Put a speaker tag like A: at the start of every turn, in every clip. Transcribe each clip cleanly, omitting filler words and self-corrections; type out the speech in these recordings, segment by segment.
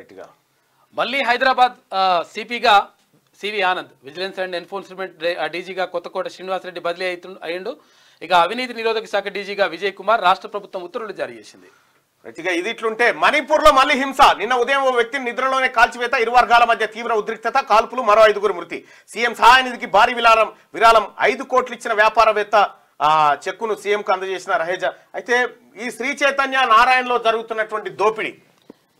A: రైట్గా
B: మళ్ళీ హైదరాబాద్ సిపిగా C V Anand, vigilance and enforcement డీజీగా కొత్తకోట శ్రీనివాసరెడ్డి బదిలీ అయ్యిండు. ఇక అవినీతి నిరోధక శాఖ డీజీగా విజయ్ కుమార్ రాష్ట్ర ప్రభుత్వం ఉత్తర్వులు జారీ చేసింది.
A: రైట్గా ఇది ఇట్లుంటే మణిపూర్లో మళ్ళీ హింస. నిన్న ఉదయం ఓ వ్యక్తిని నిద్రలోనే కాల్చివేత, ఇరు వర్గాల మధ్య తీవ్ర ఉద్రిక్తత, కాల్పులు, మరో 5గురు మృతి. సీఎం సహాయ నిధికి భారీ విరాళం 5 కోట్లు ఇచ్చిన వ్యాపారవేత్త చెక్కును సీఎంకు అందజేసిన రహేజా. అయితే ఈ శ్రీ చైతన్య నారాయణలో జరుగుతున్నటువంటి దోపిడీ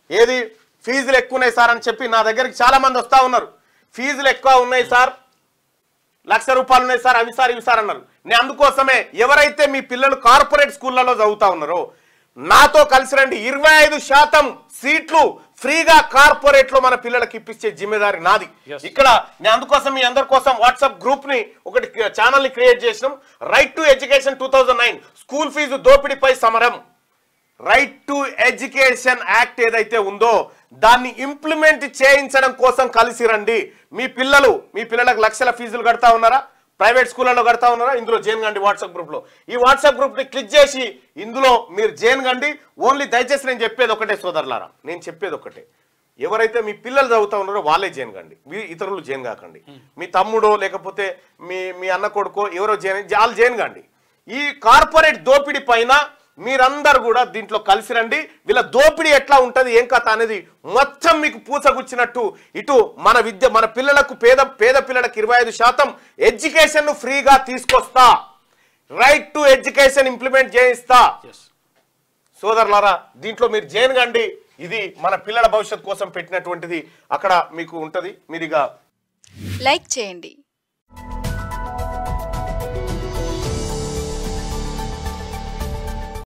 A: ఏది, ఫీజులు ఎక్కువ ఉన్నాయి సార్ అని చెప్పి నా దగ్గరికి చాలా మంది వస్తూ ఉన్నారు. ఫీజులు ఎక్కువ ఉన్నాయి సార్, ₹1,00,000 ఉన్నాయి సార్, అవి సార్ ఇవి సార్ అన్నారు. నేను అందుకోసమే ఎవరైతే మీ పిల్లలు కార్పొరేట్ స్కూళ్ళలో చదువుతా ఉన్నారో నాతో కలిసి రండి. 25% సీట్లు ఫ్రీగా కార్పొరేట్ లో మన పిల్లలకి ఇప్పించే జిమ్మేదారి నాది. ఇక్కడ నేను అందుకోసం మీ అందరి కోసం వాట్సాప్ గ్రూప్ ని ఒకటి ఛానల్ ని క్రియేట్ చేసినాం. Right to education 2009 school fees దోపిడీపై సమరం. రైట్ టు ఎడ్యుకేషన్ యాక్ట్ ఏదైతే ఉందో దాన్ని ఇంప్లిమెంట్ చేయించడం కోసం కలిసి రండి. మీ పిల్లలకు లక్షల ఫీజులు కడతా ఉన్నారా, ప్రైవేట్ స్కూళ్ళలో కడతా ఉన్నారా, ఇందులో జైన్ గండి వాట్సాప్ గ్రూప్ లో. ఈ వాట్సాప్ గ్రూప్ ని క్లిక్ చేసి ఇందులో మీరు జైన్ గండి. ఓన్లీ దయచేసి నేను చెప్పేది ఒకటే సోదరులారా, నేను చెప్పేది ఒకటే, ఎవరైతే మీ పిల్లలు చదువుతా ఉన్నారో వాళ్ళే జైన్ గండి, ఇతరులు జైన్ కాకండి. మీ తమ్ముడో లేకపోతే మీ అన్న కొడుకో ఎవరో వాళ్ళు జైన్ గండి. ఈ కార్పొరేట్ దోపిడీ పైన మీరందరూ కూడా దీంట్లో కలిసి రండి. వీళ్ళ దోపిడీ ఎట్లా ఉంటుంది, ఏం కథ అనేది మొత్తం మీకు పూసగుచ్చినట్టు ఇటు మన పిల్లలకు పేద పిల్లలకు 25% ఎడ్యుకేషన్ ఫ్రీగా తీసుకొస్తా, రైట్ టు ఎడ్యుకేషన్ ఇంప్లిమెంట్ చేయిస్తా. సోదరులారా దీంట్లో మీరు జైన్ గండి. ఇది మన పిల్లల భవిష్యత్తు కోసం పెట్టినటువంటిది. అక్కడ మీకు ఉంటది. మీరిగా
C: లైక్ చేయండి,